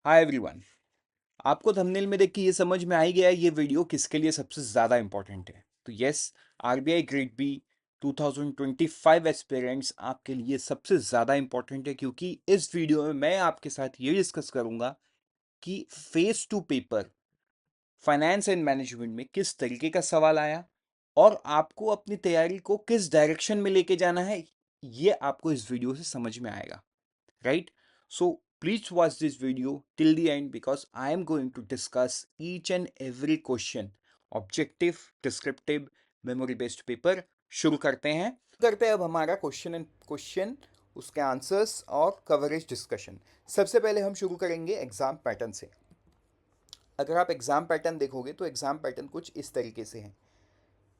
Hi everyone. आपको thumbnail में देख के ये समझ में आ ही गया है ये वीडियो किसके लिए सबसे ज़्यादा इंपॉर्टेंट है। तो yes, RBI grade B 2025 aspirants आपके लिए सबसे ज़्यादा इंपॉर्टेंट है, क्योंकि इस वीडियो में मैं आपके साथ ये डिस्कस करूंगा कि phase two paper finance and management में किस तरीके का सवाल आया और आपको अपनी तैयारी को किस डायरेक्शन में लेके जाना है, ये आपको इस वीडियो से समझ में आएगा। Right? So please watch this video till the end because I am going to discuss each and every question. Objective, descriptive, memory based paper। शुरू करते हैं अब हमारा क्वेश्चन उसके आंसर्स और कवरेज डिस्कशन। सबसे पहले हम शुरू करेंगे एग्जाम पैटर्न से। अगर आप एग्जाम पैटर्न देखोगे तो एग्जाम पैटर्न कुछ इस तरीके से है,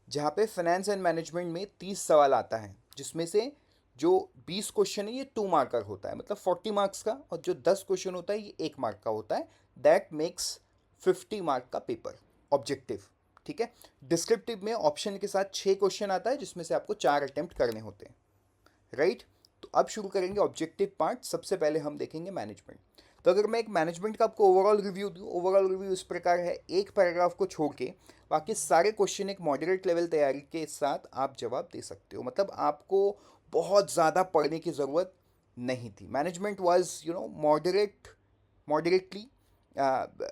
जहाँ पे फाइनेंस एंड मैनेजमेंट में 30 सवाल आता है, जिसमें से जो 20 क्वेश्चन है ये 2 मार्कर होता है, मतलब 40 मार्क्स का, और जो 10 क्वेश्चन होता है ये 1 मार्क का होता है। दैट मेक्स 50 मार्क का पेपर ऑब्जेक्टिव। ठीक है। डिस्क्रिप्टिव में ऑप्शन के साथ 6 क्वेश्चन आता है, जिसमें से आपको 4 अटेम्प्ट करने होते हैं। राइट। तो अब शुरू करेंगे ऑब्जेक्टिव पार्ट। सबसे पहले हम देखेंगे मैनेजमेंट। तो अगर मैं एक मैनेजमेंट का आपको ओवरऑल रिव्यू दूँ, ओवरऑल रिव्यू इस प्रकार है, एक पैराग्राफ को छोड़ के बाकी सारे क्वेश्चन एक मॉडरेट लेवल तैयारी के साथ आप जवाब दे सकते हो। मतलब आपको बहुत ज़्यादा पढ़ने की ज़रूरत नहीं थी। मैनेजमेंट वाज मॉडरेटली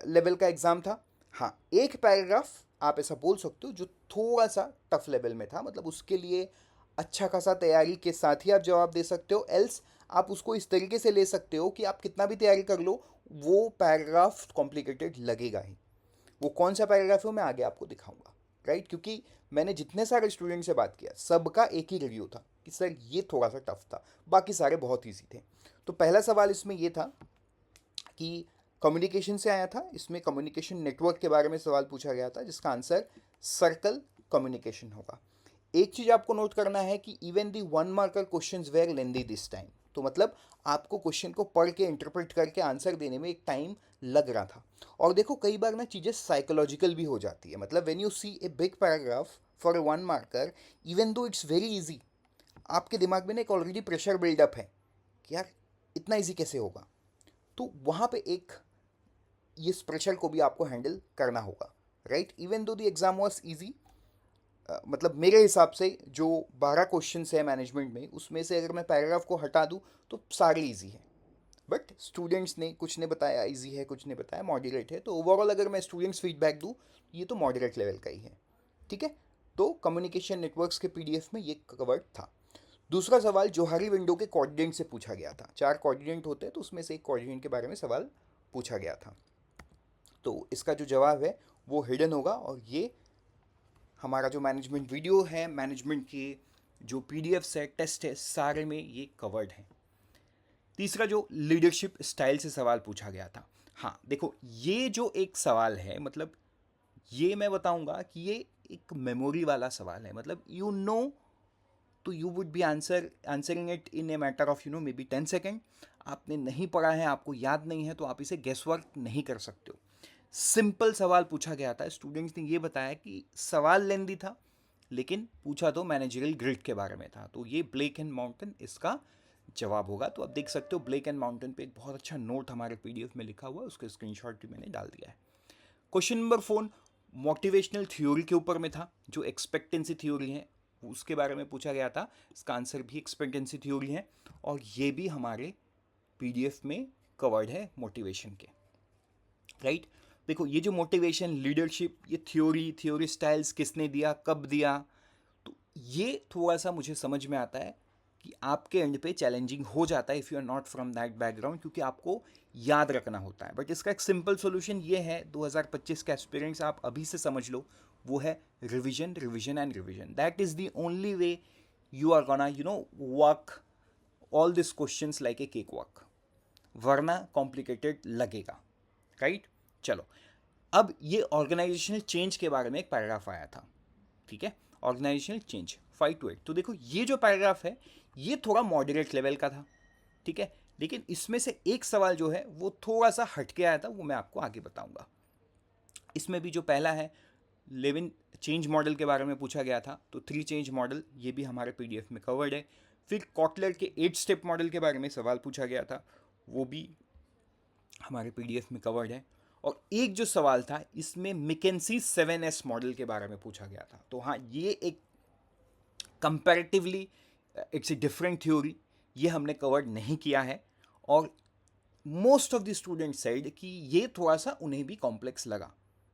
लेवल का एग्ज़ाम था। हाँ, एक पैराग्राफ आप ऐसा बोल सकते हो जो थोड़ा सा टफ लेवल में था, मतलब उसके लिए अच्छा खासा तैयारी के साथ ही आप जवाब दे सकते हो। एल्स आप उसको इस तरीके से ले सकते हो कि आप कितना भी तैयारी कर लो, वो पैराग्राफ कॉम्प्लिकेटेड लगेगा ही। वो कौन सा पैराग्राफ है वो मैं आगे आपको दिखाऊंगा। राइट। क्योंकि मैंने जितने सारे स्टूडेंट से बात किया सबका एक ही रिव्यू था कि सर ये थोड़ा सा टफ था, बाकी सारे बहुत ईजी थे। तो पहला सवाल इसमें ये था कि कम्युनिकेशन से आया था। इसमें कम्युनिकेशन नेटवर्क के बारे में सवाल पूछा गया था, जिसका आंसर सर्कल कम्युनिकेशन होगा। एक चीज आपको नोट करना है कि even the 1 marker questions were lengthy this time. तो मतलब आपको क्वेश्चन को पढ़ के इंटरप्रेट करके आंसर देने में एक टाइम लग रहा था। और देखो कई बार ना चीज़ें साइकोलॉजिकल भी हो जाती है। मतलब when you see a big paragraph for a 1 marker, even though it's very easy, आपके दिमाग में ना एक ऑलरेडी प्रेशर बिल्डअप है कि यार इतना इजी कैसे होगा। तो वहाँ पे एक इस प्रेशर को भी आपको हैंडल करना होगा। Right. Even though the exam was easy, मतलब मेरे हिसाब से जो 12 क्वेश्चन है मैनेजमेंट में, उसमें से अगर मैं पैराग्राफ को हटा दूँ तो सारे इजी हैं। बट स्टूडेंट्स ने कुछ ने बताया इजी है, कुछ ने बताया मॉडरेट है। तो ओवरऑल अगर मैं स्टूडेंट्स फीडबैक दूँ, ये तो मॉडरेट लेवल का ही है। ठीक है। तो कम्युनिकेशन नेटवर्क्स के पीडीएफ में ये कवर्ड था। दूसरा सवाल जोहारी विंडो के कोऑर्डिनेट से पूछा गया था। 4 कोऑर्डिनेट होते हैं, तो उसमें से एक कोऑर्डिनेट के बारे में सवाल पूछा गया था। तो इसका जो जवाब है वो हिडन होगा, और ये हमारा जो मैनेजमेंट वीडियो है, मैनेजमेंट के जो पीडीएफ्स है, टेस्ट है, सारे में ये कवर्ड है। तीसरा जो लीडरशिप स्टाइल से सवाल पूछा गया था। हाँ देखो, ये जो एक सवाल है, मतलब ये मैं बताऊंगा कि ये एक मेमोरी वाला सवाल है। मतलब तो you would be answering it in a matter of may be 10 second. आपने नहीं पढ़ा है, आपको याद नहीं है, तो आप इसे गेस वर्क नहीं कर सकते हो। सिंपल सवाल पूछा गया था। स्टूडेंट्स ने ये बताया कि सवाल लेंदी था, लेकिन पूछा तो मैनेजरियल ग्रिड के बारे में था। तो ये ब्लेक एंड माउंटेन इसका जवाब होगा। तो आप देख सकते हो ब्लेक एंड माउंटेन पे एक बहुत अच्छा नोट हमारे पीडीएफ में लिखा हुआ है, उसका स्क्रीनशॉट भी मैंने डाल दिया है। क्वेश्चन नंबर 4 मोटिवेशनल थ्योरी के ऊपर में था, जो एक्सपेक्टेंसी थ्योरी है उसके बारे में पूछा गया था। इसका आंसर भी एक्सपेक्टेंसी थ्योरी है, और ये भी हमारे पीडीएफ में कवर्ड है मोटिवेशन के। राइट। देखो ये जो मोटिवेशन, लीडरशिप, ये थ्योरी स्टाइल्स किसने दिया, कब दिया, तो ये थोड़ा सा मुझे समझ में आता है कि आपके एंड पे चैलेंजिंग हो जाता है if you are not from that background, क्योंकि आपको याद रखना होता है। बट इसका एक सिंपल सोल्यूशन ये है, 2025 का एक्सपीरियंस आप अभी से समझ लो, वो है revision, revision and revision. That is the only way you are gonna work all this questions like a cake walk, वरना कॉम्प्लिकेटेड लगेगा। राइट। चलो, अब ये ऑर्गेनाइजेशनल चेंज के बारे में एक पैराग्राफ आया था। ठीक है। Organizational change 5 to 8। तो देखो ये जो पैराग्राफ है ये थोड़ा मॉडरेट लेवल का था। ठीक है। लेकिन इसमें से एक सवाल जो है वो थोड़ा सा हटके आया था, वो मैं आपको आगे बताऊंगा। इसमें भी जो पहला है, 11 चेंज मॉडल के बारे में पूछा गया था। तो 3 चेंज मॉडल ये भी हमारे पीडीएफ में कवर्ड है। फिर कॉटलर के 8 स्टेप मॉडल के बारे में सवाल पूछा गया था, वो भी हमारे पीडीएफ में कवर्ड है। और एक जो सवाल था इसमें मैकेंजी 7S मॉडल के बारे में पूछा गया था। तो हाँ, ये एक comparatively it's a different theory, ये हमने कवर्ड नहीं किया है। और most of the student said कि ये थोड़ा सा उन्हें भी कॉम्प्लेक्स लगा।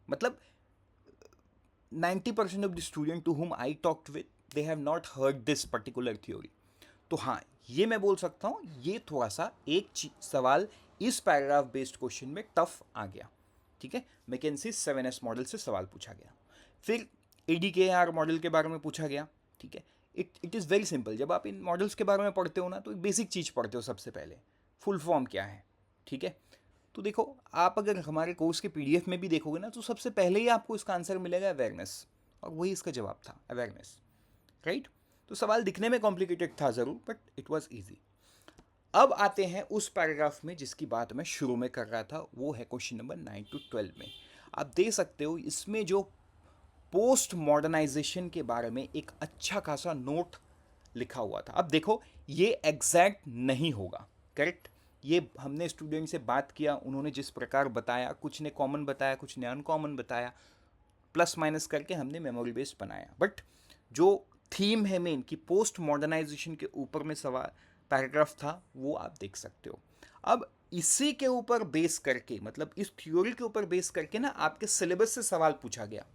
मतलब 90% of the student to whom I talked with, they have not heard this particular theory. तो हाँ, ये मैं बोल सकता हूँ ये थोड़ा सा एक सवाल इस पैराग्राफ बेस्ड क्वेश्चन में टफ आ गया। ठीक है, मैकेंजी 7S मॉडल से सवाल पूछा गया। फिर ADKR मॉडल के बारे में पूछा गया। ठीक है, इट इज़ वेरी सिंपल। जब आप इन मॉडल्स के बारे में पढ़ते हो ना, तो एक बेसिक चीज़ पढ़ते हो सबसे पहले, फुल फॉर्म क्या है। ठीक है, तो देखो, आप अगर हमारे कोर्स के PDF में भी देखोगे ना, तो सबसे पहले ही आपको इसका आंसर मिलेगा अवेयरनेस, और वही इसका जवाब था, अवेयरनेस। राइट, तो सवाल दिखने में कॉम्प्लिकेटेड था ज़रूर, बट इट वॉज ईजी। अब आते हैं उस पैराग्राफ में जिसकी बात मैं शुरू में कर रहा था, वो है क्वेश्चन नंबर 9 to 12 में। आप देख सकते हो इसमें जो पोस्ट मॉडर्नाइजेशन के बारे में एक अच्छा खासा नोट लिखा हुआ था। अब देखो, ये एग्जैक्ट नहीं होगा, करेक्ट। ये हमने स्टूडेंट से बात किया, उन्होंने जिस प्रकार बताया, कुछ ने कॉमन बताया, कुछ ने अनकॉमन बताया, प्लस माइनस करके हमने मेमोरी बेस्ड बनाया। बट जो थीम है मेन कि पोस्ट मॉडर्नाइजेशन के ऊपर में सवाल पैराग्राफ था, वो आप देख सकते हो। अब इसी के ऊपर बेस करके, मतलब इस थ्योरी के ऊपर बेस करके ना, आपके सिलेबस से सवाल पूछा गया।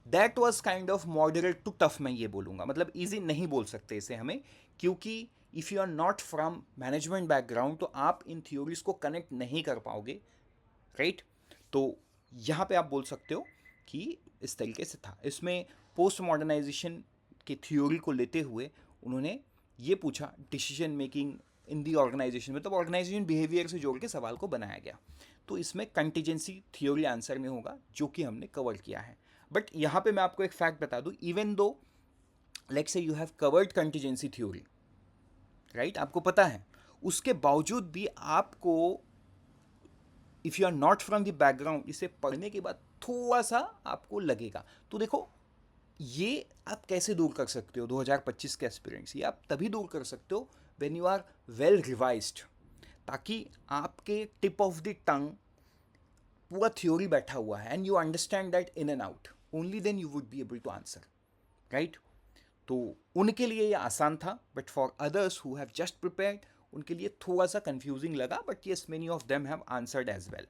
That was kind of moderate to tough, मैं ये बोलूँगा। मतलब ईजी नहीं बोल सकते इसे हमें, क्योंकि if you are not from management background तो आप इन थ्योरीज को कनेक्ट नहीं कर पाओगे। राइट, तो यहाँ पे आप बोल सकते हो कि इस तरीके से था। इसमें पोस्ट मॉडर्नाइजेशन की थ्योरी को लेते हुए उन्होंने ये पूछा, decision making in the organization, मतलब ऑर्गेनाइजेशन बिहेवियर से जोड़ के सवाल को बनाया गया। तो इसमें कंटीजेंसी थ्योरी आंसर में होगा, जो कि हमने कवर किया है। बट यहाँ पे मैं आपको एक फैक्ट बता दूँ, even though let's say you have covered contingency theory, right, आपको पता है, उसके बावजूद भी आपको, if you are not from the background, इसे पढ़ने के बाद थोड़ा सा आपको लगेगा। तो देखो, ये आप कैसे दूर कर सकते हो 2025 के एस्पिरेंट्स, ये आप तभी दूर कर सकते हो when you are well revised, ताकि आपके टिप ऑफ द टंग पूरा थ्योरी बैठा हुआ है and you understand that in and out, only then you would be able to answer. Right, तो उनके लिए ये आसान था, but for others who have just prepared, उनके लिए थोड़ा सा कंफ्यूजिंग लगा, but yes, many of them have answered as well.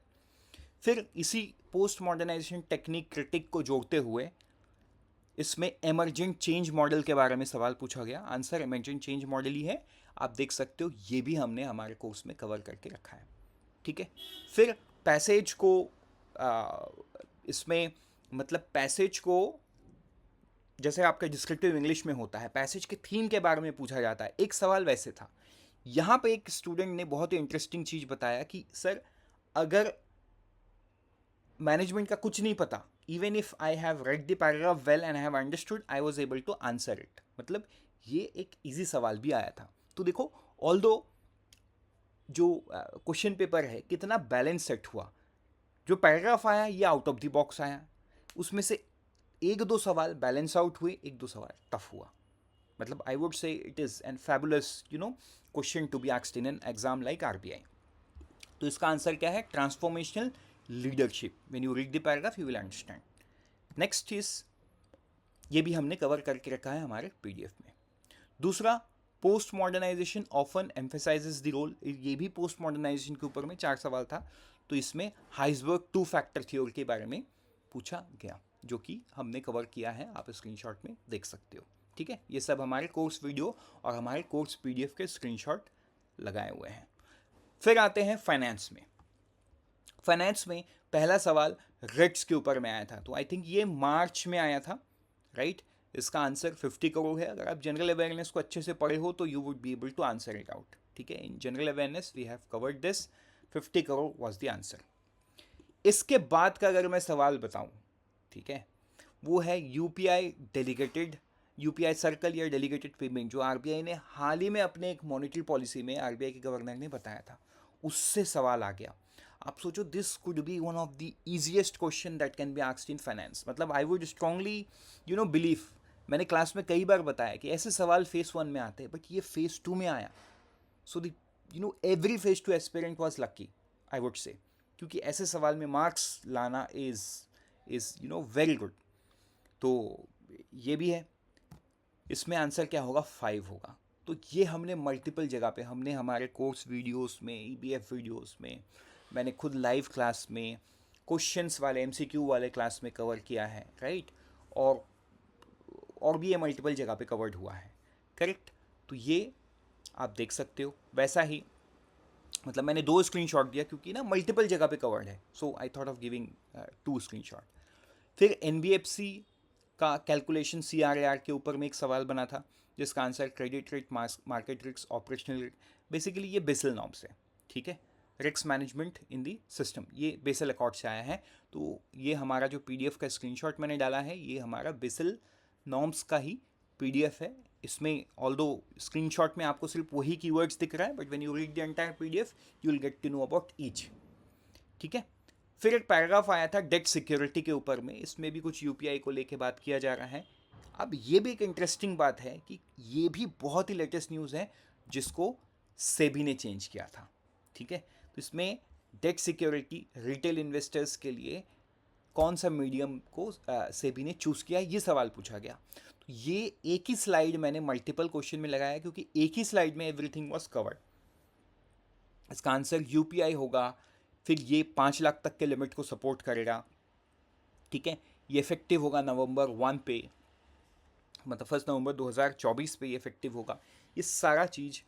फिर इसी पोस्ट मॉडर्नाइजेशन टेक्निक क्रिटिक को जोड़ते हुए इसमें एमरजेंट चेंज मॉडल के बारे में सवाल पूछा गया। आंसर एमरजेंट चेंज मॉडल ही है, आप देख सकते हो, ये भी हमने हमारे कोर्स में कवर करके रखा है। ठीक है, फिर पैसेज को इसमें, मतलब पैसेज को जैसे आपका डिस्क्रिप्टिव इंग्लिश में होता है, पैसेज के थीम के बारे में पूछा जाता है। एक सवाल वैसे था। यहाँ पे एक स्टूडेंट ने बहुत ही इंटरेस्टिंग चीज़ बताया कि सर, अगर मैनेजमेंट का कुछ नहीं पता, even if I have read the paragraph well and I have understood, I was able to answer it. मतलब ये एक ईजी सवाल भी आया था। तो देखो, ऑल्दो जो क्वेश्चन पेपर है कितना बैलेंस सेट हुआ, जो पैराग्राफ आया ये आउट ऑफ द बॉक्स आया, उसमें से एक दो सवाल बैलेंस आउट हुए, एक दो सवाल टफ हुआ। मतलब I would say it is an fabulous question to be asked in an exam like RBI। तो इसका आंसर क्या है? Transformational leadership. When you read the paragraph you will understand. Next is, ये भी हमने कवर करके रखा है हमारे PDF में। दूसरा, post modernization often emphasizes the role. ये भी पोस्ट मॉडर्नाइजेशन के ऊपर में 4 सवाल था। तो इसमें हाइसबर्ग 2 फैक्टर थ्योरी के बारे में पूछा गया, जो कि हमने कवर किया है, आप स्क्रीनशॉट में देख सकते हो। ठीक है, ये सब हमारे कोर्स वीडियो और हमारे कोर्स PDF के स्क्रीनशॉट लगाए हुए हैं। फिर आते हैं फाइनेंस में। फाइनेंस में पहला सवाल रेट्स के ऊपर में आया था। तो आई थिंक ये मार्च में आया था, राइट। इसका आंसर 50 करोड़ है। अगर आप जनरल अवेयरनेस को अच्छे से पढ़े हो तो you would be able to answer it out. ठीक है, in general awareness we have covered this, 50 crore was the answer. इसके बाद का अगर मैं सवाल बताऊं, ठीक है, वो है यूपीआई सर्कल या डेलीगेटेड पेमेंट, जो RBI ने हाल ही में अपने एक मॉनेटरी पॉलिसी में RBI के गवर्नर ने बताया था, उससे सवाल आ गया। आप सोचो, this could be one of the easiest question that can be asked in finance. मतलब आई वुड स्ट्रांगली बिलीव, मैंने क्लास में कई बार बताया कि ऐसे सवाल फेज 1 में आते हैं, बट ये फेज 2 में आया। So the every phase 2 aspirant was lucky. I would से, क्योंकि ऐसे सवाल में मार्क्स लाना इज़ वेरी गुड। तो ये भी है। इसमें आंसर क्या होगा, 5 होगा। तो ये हमने मल्टीपल जगह पे, हमने हमारे कोर्स वीडियोस में, EBF वीडियोस में, मैंने खुद लाइव क्लास में, क्वेश्चंस वाले MCQ वाले क्लास में कवर किया है, राइट। और भी ये मल्टीपल जगह पे कवर्ड हुआ है, करेक्ट। तो ये आप देख सकते हो। वैसा ही मतलब मैंने 2 स्क्रीनशॉट दिया क्योंकि ना मल्टीपल जगह पे कवर्ड है, so I thought of giving 2 screenshot. फिर NBFC का कैलकुलेशन CRAR के ऊपर में एक सवाल बना था, जिसका answer credit risk, market risk, operational risk, basically ये बेसल नॉर्म्स है, ठीक है। Risk management in the system, ये बेसल अकॉर्ड से आया है। तो ये हमारा जो PDF का स्क्रीनशॉट मैंने डाला है, ये हमारा बेसल नॉर्म्स का ही PDF है। इसमें ऑल्दो स्क्रीनशॉट में आपको सिर्फ वही कीवर्ड्स दिख रहा है, but when you read the entire PDF you will get to know about each, ठीक है। फिर एक पैराग्राफ आया था डेट सिक्योरिटी के ऊपर में, इसमें भी कुछ UPI को लेके बात किया जा रहा है। अब ये भी एक इंटरेस्टिंग बात है कि ये भी बहुत ही लेटेस्ट न्यूज़ है, जिसको सेबी ने चेंज किया था, ठीक है। तो इसमें डेट सिक्योरिटी रिटेल इन्वेस्टर्स के लिए कौन सा मीडियम को सेबी ने चूज़ किया, ये सवाल पूछा गया। तो ये एक ही स्लाइड मैंने मल्टीपल क्वेश्चन में लगाया, क्योंकि एक ही स्लाइड में एवरीथिंग वॉज कवर्ड। इसका आंसर UPI होगा। फिर ये 5 लाख तक के लिमिट को सपोर्ट करेगा, ठीक है। ये इफेक्टिव होगा November 1 पे, मतलब 1 नवंबर 2024 पे ये इफेक्टिव होगा। ये सारा चीज़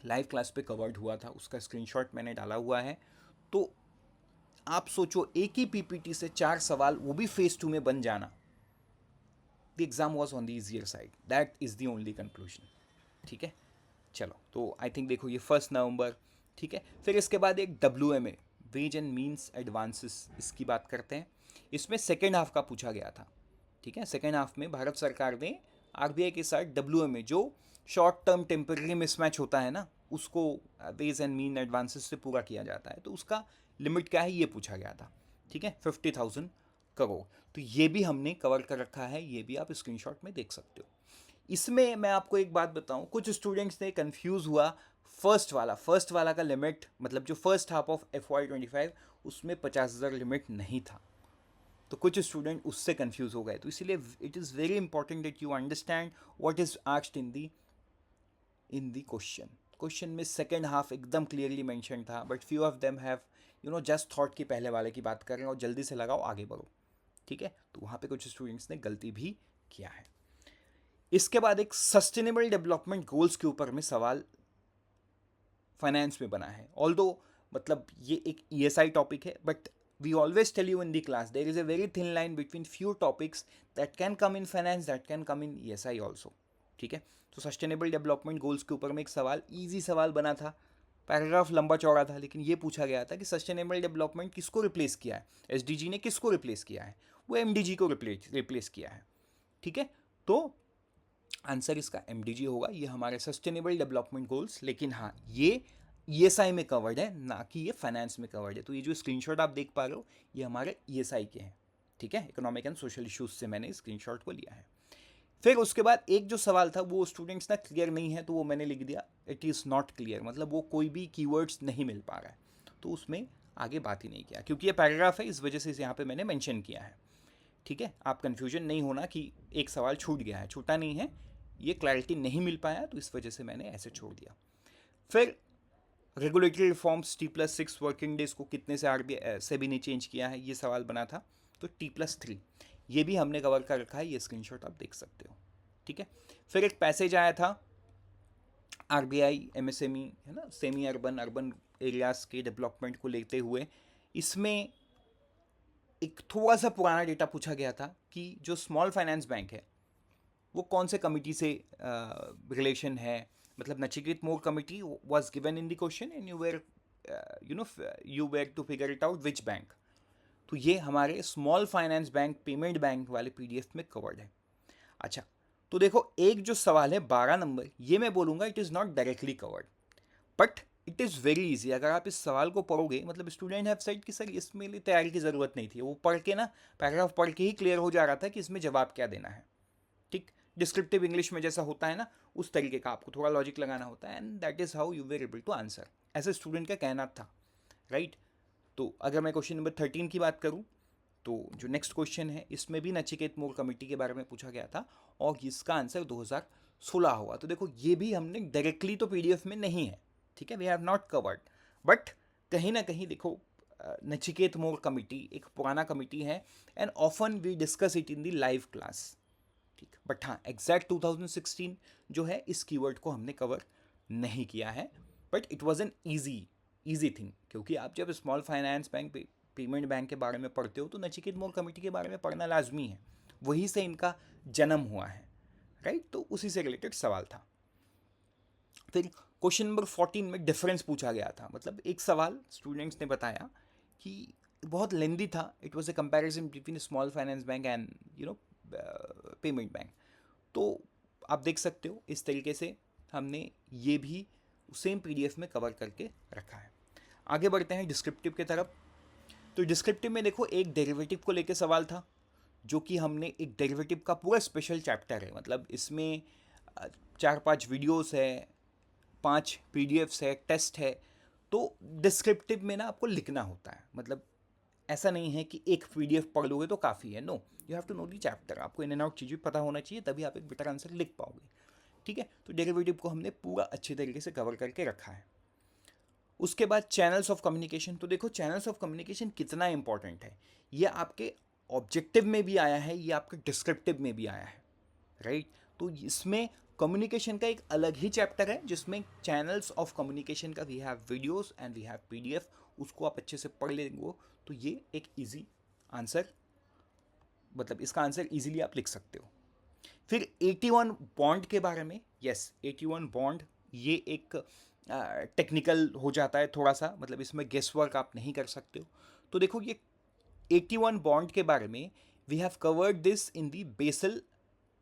लाइव क्लास पे कवर्ड हुआ था, उसका स्क्रीनशॉट मैंने डाला हुआ है। तो आप सोचो, एक ही PPT से 4 सवाल, वो भी फेज 2 में बन जाना। The exam was on the easier side, that is the only conclusion, ठीक है। चलो, तो आई थिंक देखो ये 1 नवंबर, ठीक है। फिर इसके बाद एक WMA, ways and means advances, इसकी बात करते हैं। इसमें सेकेंड हाफ का पूछा गया था, ठीक है। सेकेंड हाफ में भारत सरकार ने RBI के साथ WMA, जो शॉर्ट टर्म टेम्पररी मिसमैच होता है ना, उसको वेज एंड मीन एडवांसेस से पूरा किया जाता है। तो उसका लिमिट क्या है, ये पूछा गया था, ठीक है, 50,000 करोड़। तो ये भी हमने कवर कर रखा है, ये भी आप स्क्रीनशॉट में देख सकते हो। इसमें मैं आपको एक बात बताऊं, कुछ स्टूडेंट्स ने कंफ्यूज हुआ, फर्स्ट वाला का लिमिट, मतलब जो फर्स्ट हाफ ऑफ FY25, उसमें 50,000 लिमिट नहीं था। तो कुछ स्टूडेंट उससे कंफ्यूज हो गए। तो इसीलिए it is very important that you understand what is asked in the question में सेकेंड हाफ एकदम क्लियरली मेंशन था, but few of them have just thought कि पहले वाले की बात कर रहे हैं और जल्दी से लगाओ, आगे बढ़ो, ठीक है। तो वहाँ पे कुछ स्टूडेंट्स ने गलती भी किया है। इसके बाद एक सस्टेनेबल डेवलपमेंट गोल्स के ऊपर में सवाल फाइनेंस में बना है। ऑल्दो मतलब ये एक ESI टॉपिक है, but we always tell you in the class there is a very thin line between few topics that can come in finance, that can come in ESI also, ठीक है। तो sustainable development goals के ऊपर में एक सवाल, easy सवाल बना था, पैराग्राफ लंबा चौड़ा था, लेकिन ये पूछा गया था कि सस्टेनेबल डेवलपमेंट किसको रिप्लेस किया है, SDG ने किसको रिप्लेस किया है, वो MDG को रिप्लेस किया है, ठीक है। तो आंसर इसका MDG होगा, ये हमारे सस्टेनेबल डेवलपमेंट गोल्स। लेकिन हाँ, ये ESI में कवर्ड है, ना कि ये फाइनेंस में कवर्ड है। तो ये जो स्क्रीनशॉट आप देख पा रहे हो, ये हमारे ESI के हैं, ठीक है। इकोनॉमिक एंड सोशल इश्यूज से मैंने स्क्रीनशॉट को लिया है। फिर उसके बाद एक जो सवाल था, वो स्टूडेंट्स ना क्लियर नहीं है, तो वो मैंने लिख दिया इट इज़ नॉट क्लियर, मतलब वो कोई भी कीवर्ड्स नहीं मिल पा रहा है, तो उसमें आगे बात ही नहीं किया, क्योंकि ये पैराग्राफ है, इस वजह से यहाँ पे मैंने मेंशन किया है, ठीक है। आप कन्फ्यूजन नहीं होना कि एक सवाल छूट गया है, छूटा नहीं है, ये क्लैरिटी नहीं मिल पाया, तो इस वजह से मैंने ऐसे छोड़ दिया। फिर regulatory reforms, T+6 working days को कितने से RBI सेबी ने चेंज किया है, ये सवाल बना था, तो T+3, ये भी हमने कवर कर रखा है, ये स्क्रीनशॉट आप देख सकते हो, ठीक है। फिर एक पैसेज आया था RBI MSME, है ना, सेमी अर्बन एरियाज के डेवलपमेंट को लेते हुए। इसमें एक थोड़ा सा पुराना डेटा पूछा गया था कि जो स्मॉल फाइनेंस बैंक है, वो कौन से कमिटी से रिलेशन है, मतलब Nachiket Mor committee was given in the question and you were to figure it out which bank. तो ये हमारे small finance bank, payment bank वाले PDF में कवर्ड है। अच्छा, तो देखो एक जो सवाल है 12 नंबर, ये मैं बोलूँगा it is not directly covered, but it is very easy. अगर आप इस सवाल को पढ़ोगे, मतलब स्टूडेंट हैव सेड कि सर इसमें लिए तैयारी की ज़रूरत नहीं थी, वो पढ़ के ना पैराग्राफ पढ़ के ही क्लियर हो जा रहा था कि इसमें जवाब क्या देना है, ठीक। डिस्क्रिप्टिव इंग्लिश में जैसा होता है ना, उस तरीके का आपको थोड़ा लॉजिक लगाना होता है, and that is how you were able to answer, ऐसे स्टूडेंट का कहना था, राइट। तो अगर मैं क्वेश्चन नंबर 13 की बात करूं, तो जो नेक्स्ट क्वेश्चन है इसमें भी नचिकेत मोर कमेटी के बारे में पूछा गया था और इसका आंसर 2016 हुआ। तो देखो ये भी हमने डायरेक्टली तो पीडीएफ में नहीं है, ठीक है, we have not covered, but कहीं ना कहीं देखो नचिकेत मोर कमेटी एक पुराना कमेटी है and often we discuss it in the live class, ठीक। बट हाँ, एग्जैक्ट 2016 जो है इस कीवर्ड को हमने कवर नहीं किया है, but it was an easy thing, क्योंकि आप जब small finance bank payment bank के बारे में पढ़ते हो तो नचिकेत मोर कमेटी के बारे में पढ़ना लाजमी है, वहीं से इनका जन्म हुआ है, राइट। तो उसी से रिलेटेड सवाल था। फिर क्वेश्चन नंबर 14 में डिफरेंस पूछा गया था, मतलब एक सवाल स्टूडेंट्स ने बताया कि बहुत लेंदी था, it was a comparison between small finance bank and payment bank. तो आप देख सकते हो इस तरीके से हमने ये भी सेम पीडीएफ में कवर करके रखा है। आगे बढ़ते हैं डिस्क्रिप्टिव की तरफ। तो डिस्क्रिप्टिव में देखो एक डेरिवेटिव को लेके सवाल था, जो कि हमने एक डेरिवेटिव का पूरा स्पेशल चैप्टर है, मतलब इसमें 4-5 वीडियोस है, 5 पीडीएफ्स है, टेस्ट है। तो डिस्क्रिप्टिव में ना आपको लिखना होता है, मतलब ऐसा नहीं है कि एक पीडीएफ पढ़ लोगे तो काफ़ी है, no, you have to know the chapter, आपको इन एंड आउट चीज़ें पता होना चाहिए, तभी आप एक बेटर आंसर लिख पाओगे, ठीक है। तो डेरिवेटिव को हमने पूरा अच्छे तरीके से कवर करके रखा है। उसके बाद चैनल्स ऑफ कम्युनिकेशन। तो देखो चैनल्स ऑफ कम्युनिकेशन कितना इंपॉर्टेंट है, ये आपके ऑब्जेक्टिव में भी आया है, ये आपके डिस्क्रिप्टिव में भी आया है, राइट। तो इसमें कम्युनिकेशन का एक अलग ही चैप्टर है जिसमें चैनल्स ऑफ कम्युनिकेशन का we have videos and we have PDF, उसको आप अच्छे से पढ़ लेंगे तो ये एक इजी आंसर, मतलब इसका आंसर इजीली आप लिख सकते हो। फिर 81 बॉन्ड के बारे में, यस 81 बॉन्ड ये एक टेक्निकल हो जाता है थोड़ा सा, मतलब इसमें गेस वर्क आप नहीं कर सकते हो। तो देखो ये 81 बॉन्ड के बारे में we have covered this in the Basel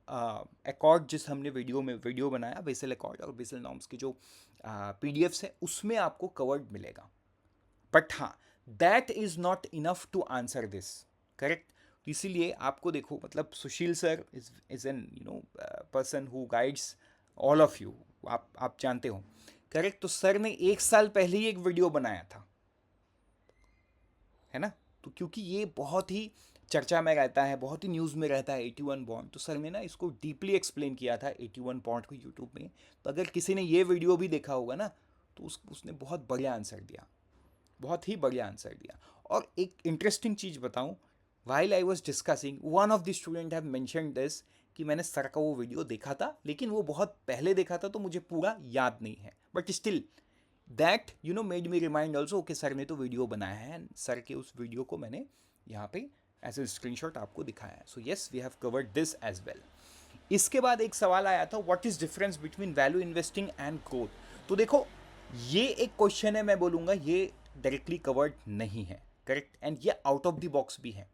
accord, जिस हमने वीडियो बनाया बेसल अकॉर्ड और बेसल नॉर्म्स की जो पीडीएफ्स है उसमें आपको कवर्ड मिलेगा। बट हाँ, that is not enough to answer this, correct. तो इसीलिए आपको देखो, मतलब Sushil sir is an person who guides all of you, आप जानते हो, करेक्ट। तो सर ने 1 साल पहले ही एक वीडियो बनाया था, है ना। तो क्योंकि ये बहुत ही चर्चा में रहता है, बहुत ही न्यूज़ में रहता है 81 बॉन्ड, तो सर ने ना इसको डीपली एक्सप्लेन किया था 81 बॉन्ड को यूट्यूब में। तो अगर किसी ने ये वीडियो भी देखा होगा ना, तो उसने बहुत बढ़िया आंसर दिया, बहुत ही बढ़िया आंसर दिया। और एक इंटरेस्टिंग चीज़ बताऊं, while I was discussing one of the student have mentioned this कि मैंने सर का वो वीडियो देखा था, लेकिन वो बहुत पहले देखा था तो मुझे पूरा याद नहीं है, but still that made me remind also कि सर ने तो वीडियो बनाया है, सर के उस वीडियो को मैंने यहाँ पे एज ए स्क्रीनशॉट आपको दिखाया है। So yes, we have covered this as well. इसके बाद एक सवाल आया था, what is difference between value investing and growth. तो देखो ये एक क्वेश्चन है, मैं बोलूँगा ये डायरेक्टली कवर्ड नहीं है, करेक्ट, एंड ये आउट ऑफ द बॉक्स भी है।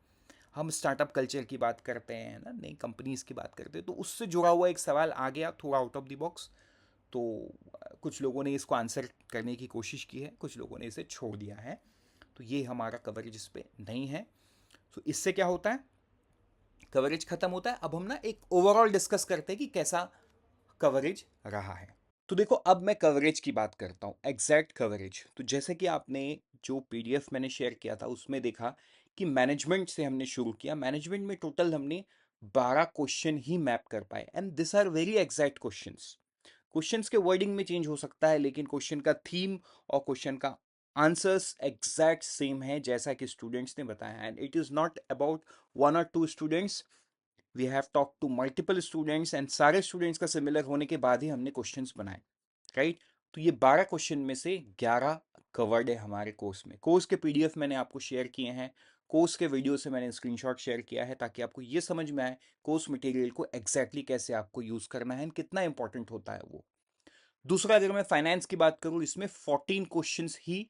हम स्टार्टअप कल्चर की बात करते हैं ना, नई कंपनीज की बात करते हैं, तो उससे जुड़ा हुआ एक सवाल आ गया थोड़ा आउट ऑफ द बॉक्स। तो कुछ लोगों ने इसको आंसर करने की कोशिश की है, कुछ लोगों ने इसे छोड़ दिया है, तो ये हमारा कवरेज इस पर नहीं है। तो इससे क्या होता है, कवरेज खत्म होता है। अब हम ना एक ओवरऑल डिस्कस करते हैं कि कैसा कवरेज रहा है। तो देखो अब मैं कवरेज की बात करता हूँ, एग्जैक्ट कवरेज। तो जैसे कि आपने जो पीडीएफ मैंने शेयर किया था उसमें देखा कि मैनेजमेंट से हमने शुरू किया, मैनेजमेंट में टोटल हमने 12 क्वेश्चन ही मैप कर पाए, and this are very exact questions. Questions के वर्डिंग में चेंज हो सकता है, लेकिन क्वेश्चन का थीम और क्वेश्चन का आंसर्स एग्जैक्ट सेम है जैसा कि स्टूडेंट्स ने बताया, and it is not about 1 or 2 students, we have talk to multiple students, and सारे स्टूडेंट्स का सिमिलर होने के बाद ही हमने क्वेश्चंस बनाए, राइट। तो ये 12 क्वेश्चन में से 11 कवर्ड है हमारे कोर्स में। कोर्स के पीडीएफ मैंने आपको शेयर किए हैं, कोर्स के वीडियो से मैंने स्क्रीनशॉट शेयर किया है, ताकि आपको ये समझ में आए कोर्स मटेरियल को एग्जैक्टली कैसे आपको यूज करना है, कितना इंपॉर्टेंट होता है वो। दूसरा, अगर मैं फाइनेंस की बात करूं, इसमें 14 क्वेश्चंस ही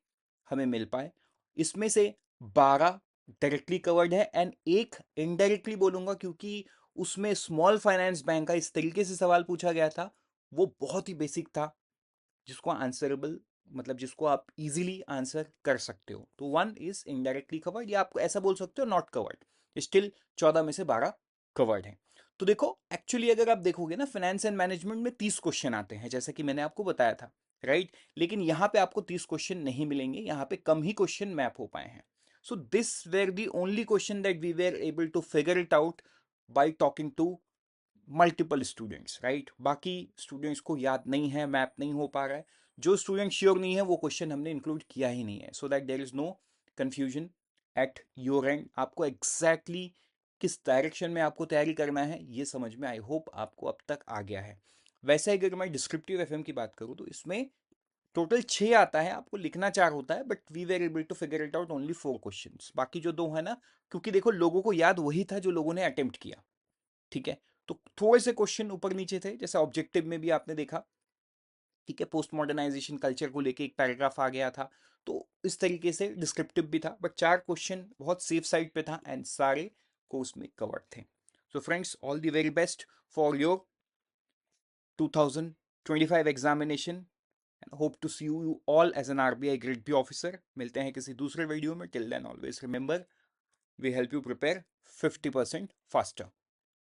हमें मिल पाए, इसमें से 12 डायरेक्टली कवर्ड है एंड एक इनडायरेक्टली बोलूंगा, क्योंकि उसमें स्मॉल फाइनेंस बैंक का इस तरीके से सवाल पूछा गया था, वो बहुत ही बेसिक था, जिसको आंसरेबल, मतलब जिसको आप इजीली आंसर कर सकते हो। तो 1 इज इनडायरेक्टली कवर्ड, या आप ऐसा बोल सकते हो नॉट कवर्ड। स्टिल 14 में से 12 कवर्ड है। तो देखो एक्चुअली अगर आप देखोगे ना, फाइनेंस एंड मैनेजमेंट में 30 क्वेश्चन आते हैं, जैसे कि मैंने आपको बताया था, राइट? लेकिन यहाँ पे आपको 30 क्वेश्चन नहीं मिलेंगे, यहाँ पे कम ही क्वेश्चन मैप हो पाए हैं. So this were the only question that we were able to figure it out by talking to multiple students, right? बाकी स्टूडेंट्स को याद नहीं है, मैप नहीं हो पा रहा है. जो स्टूडेंट श्योर नहीं है वो क्वेश्चन हमने इंक्लूड किया ही नहीं है, so that there is no confusion at your end. आपको एग्जैक्टली किस डायरेक्शन में आपको तैयारी करना है ये समझ में आई होप आपको अब तक आ गया है. वैसे ही अगर मैं डिस्क्रिप्टिव एफएम की बात करूँ तो इसमें टोटल 6 आता है, आपको लिखना 4 होता है, but we were able to figure it out only 4 questions. बाकी जो 2 है ना, क्योंकि देखो लोगों को याद वही था जो लोगों ने अटेम्प्ट किया, ठीक है? तो थोड़े से क्वेश्चन ऊपर नीचे थे, जैसे ऑब्जेक्टिव में भी आपने देखा, ठीक है, पोस्ट मॉडर्नाइजेशन कल्चर को लेके एक पैराग्राफ आ गया था, तो इस तरीके से डिस्क्रिप्टिव भी था, बट 4 क्वेश्चन बहुत सेफ साइड पे था एंड सारे कोर्स में कवर्ड थे. So friends, all the very best for your 2025 examination. Hope to see you all as an RBI grade B officer. मिलते हैं किसी दूसरे वीडियो में. Till then always remember, we help you prepare 50% faster.